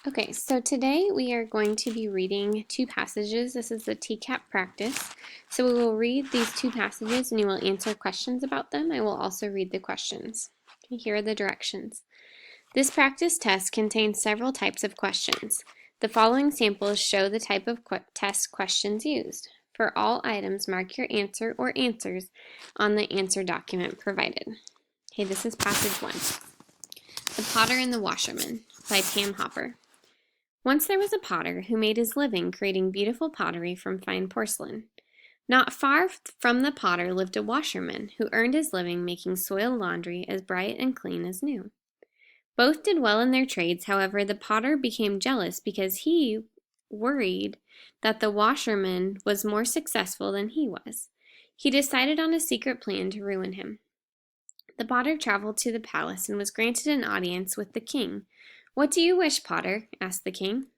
Okay, so today we are going to be reading two passages. This is the TCAP practice. So we will read these two passages and you will answer questions about them. I will also read the questions. Okay, here are the directions. This practice test contains several types of questions. The following samples show the type of test questions used. For all items, mark your answer or answers on the answer document provided. Okay, this is passage 1. The Potter and the Washerman by Pam Hopper. Once there was a potter who made his living creating beautiful pottery from fine porcelain. Not far from the potter lived a washerman who earned his living making soiled laundry as bright and clean as new. Both did well in their trades, however, the potter became jealous because he worried that the washerman was more successful than he was. He decided on a secret plan to ruin him. The potter traveled to the palace and was granted an audience with the king. "What do you wish, Potter?" asked the king.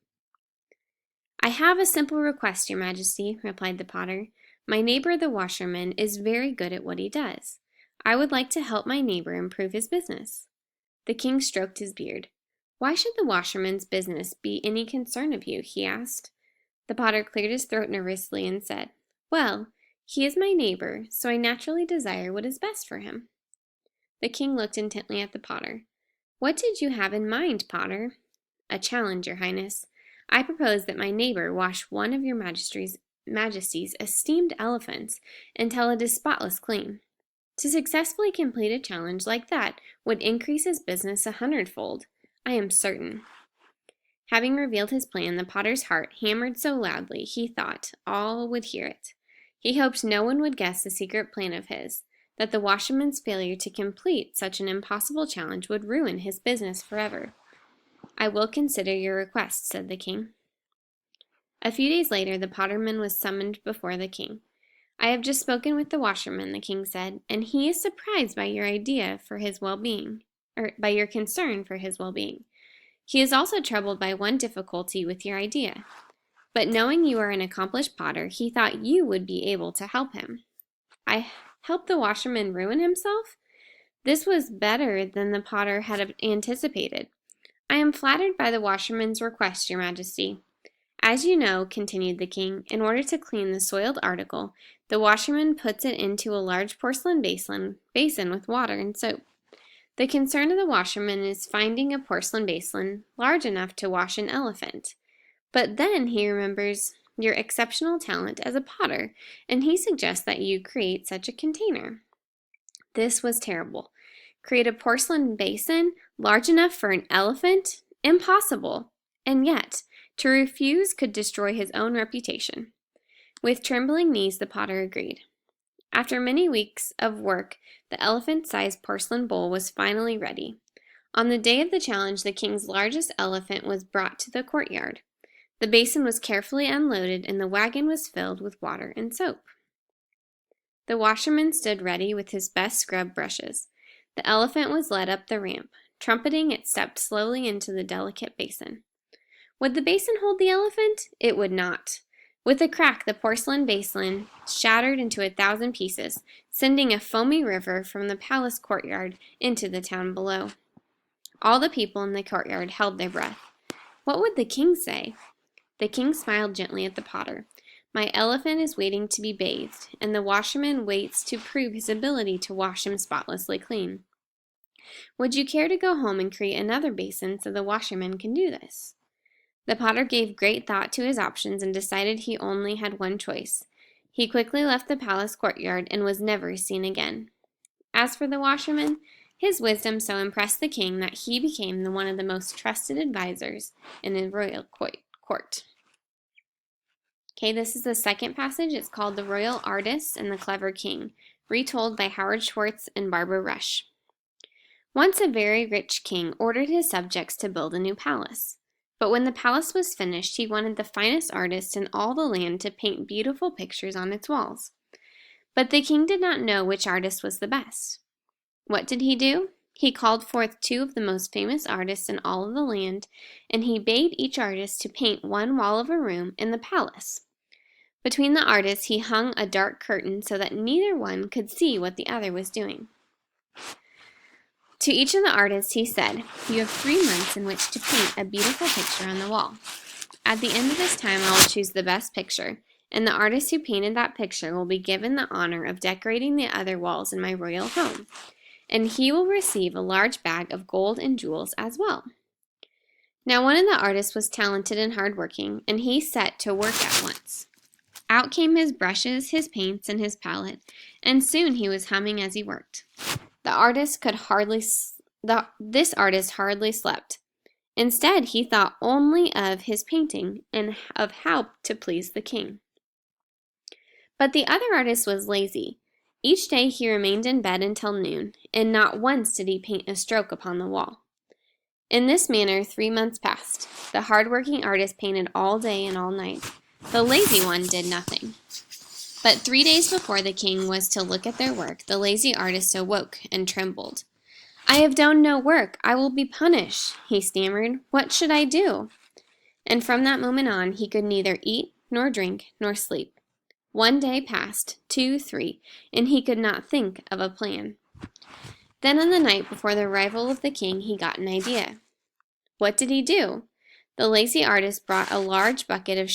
"I have a simple request, your majesty," replied the potter. "My neighbor, the washerman, is very good at what he does. I would like to help my neighbor improve his business." The king stroked his beard. "Why should the washerman's business be any concern of you?" he asked. The potter cleared his throat nervously and said, "Well, he is my neighbor, so I naturally desire what is best for him." The king looked intently at the potter. "What did you have in mind, Potter?" "A challenge, your highness. I propose that my neighbor wash one of your majesty's esteemed elephants until it is spotless clean. To successfully complete a challenge like that would increase his business 100-fold, I am certain." Having revealed his plan, the potter's heart hammered so loudly he thought all would hear it. He hoped no one would guess the secret plan of his, that the washerman's failure to complete such an impossible challenge would ruin his business forever. "I will consider your request," said the king. A few days later, the potterman was summoned before the king. "I have just spoken with the washerman," the king said, "and he is surprised by your idea for his well-being, or by your concern for his well-being. He is also troubled by one difficulty with your idea. But knowing you are an accomplished potter, he thought you would be able to help him." "I help the washerman ruin himself?" This was better than the potter had anticipated. "I am flattered by the washerman's request, your majesty. As you know," continued the king, "in order to clean the soiled article, the washerman puts it into a large porcelain basin with water and soap. The concern of the washerman is finding a porcelain basin large enough to wash an elephant. But then he remembers your exceptional talent as a potter, and he suggests that you create such a container." This was terrible. Create a porcelain basin large enough for an elephant? Impossible! And yet, to refuse could destroy his own reputation. With trembling knees, the potter agreed. After many weeks of work, the elephant-sized porcelain bowl was finally ready. On the day of the challenge, the king's largest elephant was brought to the courtyard. The basin was carefully unloaded, and the wagon was filled with water and soap. The washerman stood ready with his best scrub brushes. The elephant was led up the ramp. Trumpeting, it stepped slowly into the delicate basin. Would the basin hold the elephant? It would not. With a crack, the porcelain basin shattered into 1,000 pieces, sending a foamy river from the palace courtyard into the town below. All the people in the courtyard held their breath. What would the king say? The king smiled gently at the potter. "My elephant is waiting to be bathed, and the washerman waits to prove his ability to wash him spotlessly clean. Would you care to go home and create another basin so the washerman can do this?" The potter gave great thought to his options and decided he only had one choice. He quickly left the palace courtyard and was never seen again. As for the washerman, his wisdom so impressed the king that he became one of the most trusted advisors in the royal court. Okay, this is the second passage. It's called "The Royal Artist and the Clever King," retold by Howard Schwartz and Barbara Rush. Once a very rich king ordered his subjects to build a new palace. But when the palace was finished, he wanted the finest artist in all the land to paint beautiful pictures on its walls. But the king did not know which artist was the best. What did he do? He called forth 2 of the most famous artists in all of the land, and he bade each artist to paint one wall of a room in the palace. Between the artists, he hung a dark curtain so that neither one could see what the other was doing. To each of the artists he said, "You have 3 months in which to paint a beautiful picture on the wall. At the end of this time I will choose the best picture, and the artist who painted that picture will be given the honor of decorating the other walls in my royal home, and he will receive a large bag of gold and jewels as well." Now one of the artists was talented and hardworking, and he set to work at once. Out came his brushes, his paints, and his palette, and soon he was humming as he worked. This artist hardly slept. Instead, he thought only of his painting and of how to please the king. But the other artist was lazy. Each day he remained in bed until noon, and not once did he paint a stroke upon the wall. In this manner 3 months passed. The hard-working artist painted all day and all night. The lazy one did nothing. But 3 days before the king was to look at their work, the lazy artist awoke and trembled. "I have done no work. I will be punished," he stammered. "What should I do?" And from that moment on, he could neither eat, nor drink, nor sleep. 1 day passed, 2, 3, and he could not think of a plan. Then on the night before the arrival of the king, he got an idea. What did he do? The lazy artist brought a large bucket of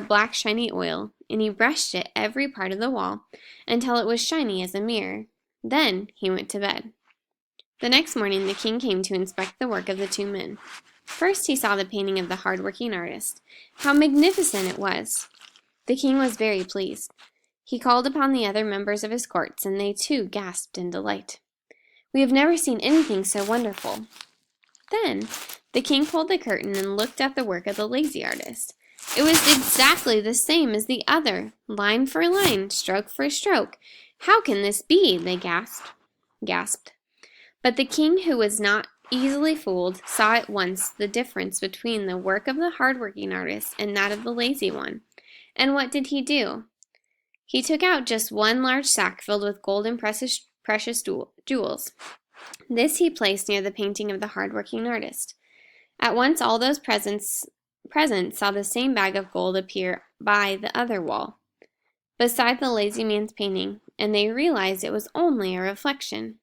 black shiny oil, and he brushed it every part of the wall until it was shiny as a mirror. Then he went to bed. The next morning the king came to inspect the work of the 2 men. First he saw the painting of the hard-working artist. How magnificent it was! The king was very pleased. He called upon the other members of his courts, and they too gasped in delight. "We have never seen anything so wonderful." Then the king pulled the curtain and looked at the work of the lazy artist. It was exactly the same as the other, line for line, stroke for stroke. "How can this be?" they gasped. But the king, who was not easily fooled, saw at once the difference between the work of the hard-working artist and that of the lazy one. And what did he do? He took out just one large sack filled with gold and precious jewels. This he placed near the painting of the hard-working artist. At once all those present saw the same bag of gold appear by the other wall, beside the lazy man's painting, and they realized it was only a reflection.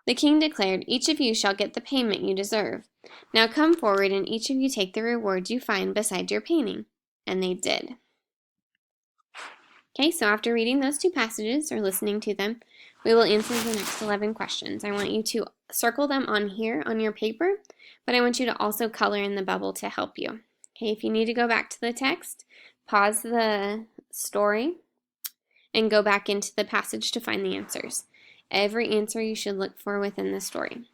The king declared, "Each of you shall get the payment you deserve. Now come forward, and each of you take the reward you find beside your painting." And they did. Okay, so after reading those 2 passages, or listening to them, we will answer the next 11 questions. I want you to circle them on here on your paper, but I want you to also color in the bubble to help you. Okay, if you need to go back to the text, pause the story and go back into the passage to find the answers. Every answer you should look for within the story.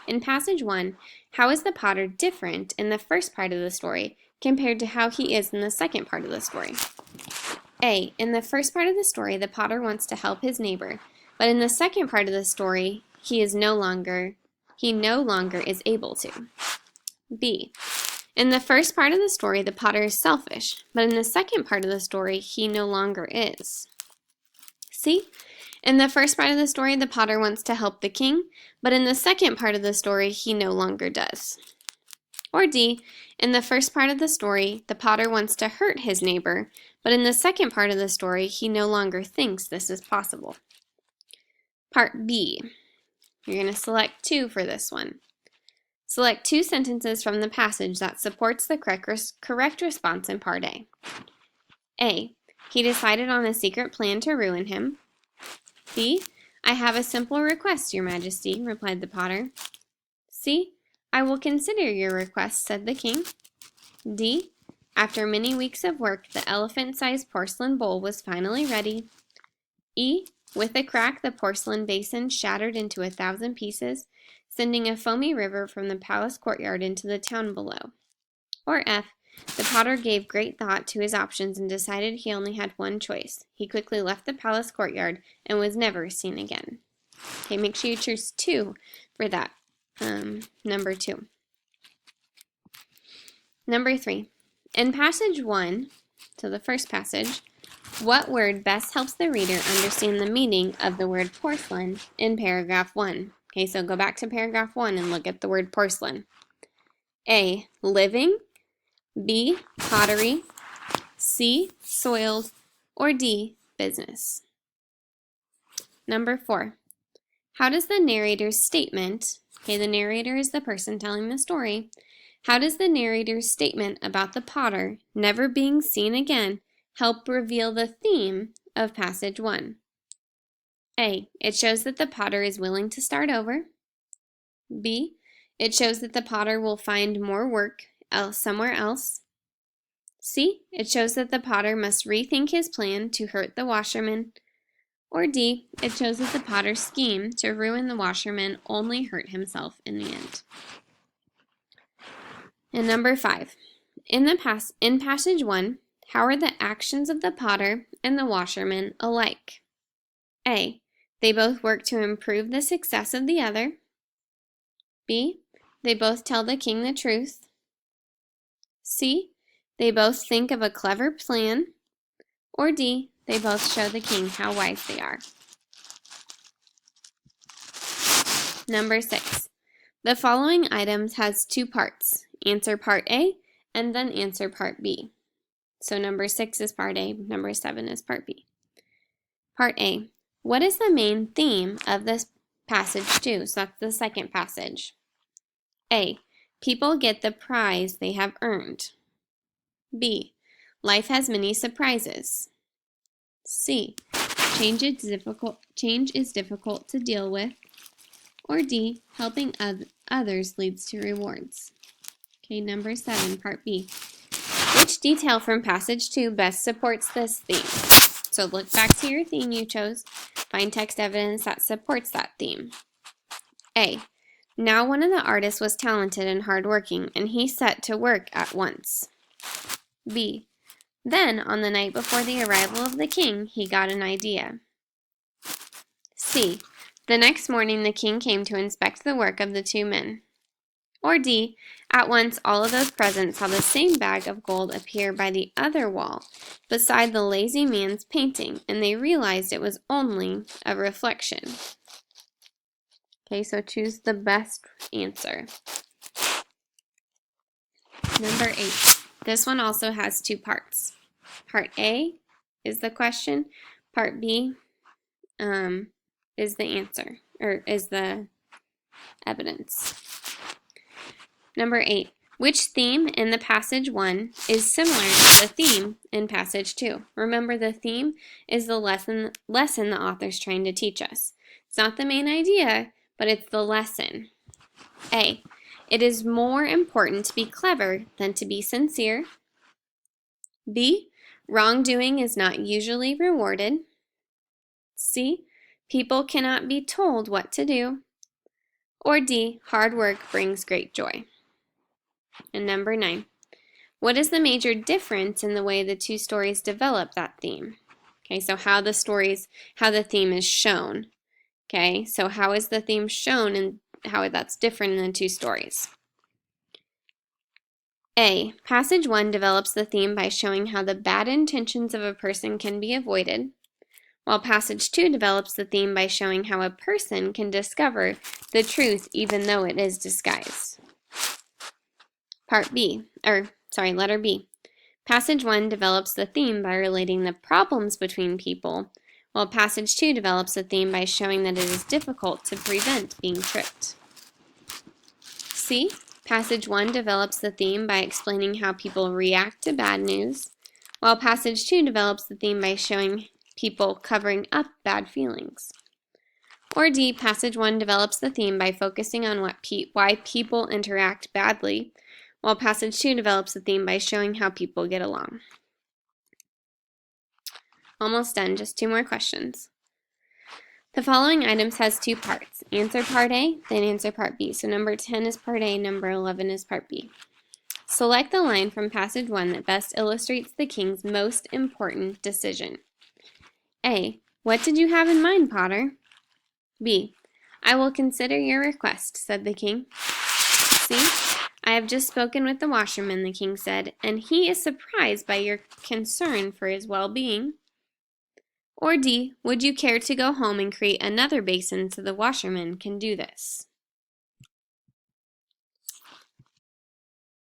In passage 1, how is the potter different in the first part of the story compared to how he is in the second part of the story? A. In the first part of the story, the potter wants to help his neighbor, but in the second part of the story, he no longer is able to. B. In the first part of the story, the potter is selfish, but in the second part of the story, he no longer is. C. In the first part of the story, the potter wants to help the king, but in the second part of the story, he no longer does. Or D. In the first part of the story, the potter wants to hurt his neighbor, but in the second part of the story, he no longer thinks this is possible. Part B. You're going to select 2 for this one. Select 2 sentences from the passage that supports the correct response in Part A. A. He decided on a secret plan to ruin him. B. I have a simple request, Your Majesty, replied the potter. C. I will consider your request, said the king. D. After many weeks of work, the elephant-sized porcelain bowl was finally ready. E. With a crack, the porcelain basin shattered into 1,000 pieces, sending a foamy river from the palace courtyard into the town below. Or F. The potter gave great thought to his options and decided he only had one choice. He quickly left the palace courtyard and was never seen again. Okay, make sure you choose 2 for that. Number 2. Number 3. In passage 1, so the first passage, what word best helps the reader understand the meaning of the word porcelain in paragraph 1? Okay, so go back to paragraph 1 and look at the word porcelain. A. Living. B. Pottery. C. Soiled. Or D. Business. Number 4. How does the narrator's statement, okay, the narrator is the person telling the story, how does the narrator's statement about the potter never being seen again help reveal the theme of passage 1? A. It shows that the potter is willing to start over. B. It shows that the potter will find more work somewhere else. C. It shows that the potter must rethink his plan to hurt the washerman. Or D. It shows that the potter's scheme to ruin the washerman only hurt himself in the end. And number 5. In passage 1, how are the actions of the potter and the washerman alike? A. They both work to improve the success of the other. B. They both tell the king the truth. C. They both think of a clever plan. Or D. They both show the king how wise they are. Number 6. The following items has 2 parts. Answer part A and then answer part B. So number 6 is part A, number 7 is part B. Part A. What is the main theme of this passage 2? So that's the second passage. A. People get the prize they have earned. B. Life has many surprises. C. Change is difficult to deal with. Or D. Helping others leads to rewards. Okay, number 7, part B. Which detail from passage 2 best supports this theme? So look back to your theme you chose. Find text evidence that supports that theme. A. Now one of the artists was talented and hardworking, and he set to work at once. B. Then, on the night before the arrival of the king, he got an idea. C. The next morning the king came to inspect the work of the 2 men. Or D. At once all of those present saw the same bag of gold appear by the other wall, beside the lazy man's painting, and they realized it was only a reflection. Okay, so choose the best answer. Number 8. This one also has 2 parts. Part A is the question. Part B is the answer, or is the evidence. Number 8. Which theme in the passage 1 is similar to the theme in passage 2? Remember, the theme is the lesson the author's trying to teach us. It's not the main idea, but it's the lesson. A. It is more important to be clever than to be sincere. B. Wrongdoing is not usually rewarded. C. People cannot be told what to do. Or D. Hard work brings great joy. And number 9. What is the major difference in the way the 2 stories develop that theme? Okay, so how the theme is shown. Okay, so how is the theme shown and how that's different in the 2 stories? A. Passage 1 develops the theme by showing how the bad intentions of a person can be avoided, while passage 2 develops the theme by showing how a person can discover the truth even though it is disguised. Letter B. Passage 1 develops the theme by relating the problems between people, while passage 2 develops the theme by showing that it is difficult to prevent being tricked. C. Passage 1 develops the theme by explaining how people react to bad news, while passage 2 develops the theme by showing people covering up bad feelings. Or D. Passage 1 develops the theme by focusing on why people interact badly, while passage 2 develops the theme by showing how people get along. Almost done, just 2 more questions. The following items has 2 parts. Answer part A, then answer part B. So number 10 is part A, number 11 is part B. Select the line from passage 1 that best illustrates the king's most important decision. A. What did you have in mind, Potter? B. I will consider your request, said the king. C. I have just spoken with the washerman, the king said, and he is surprised by your concern for his well-being. Or D. Would you care to go home and create another basin so the washerman can do this?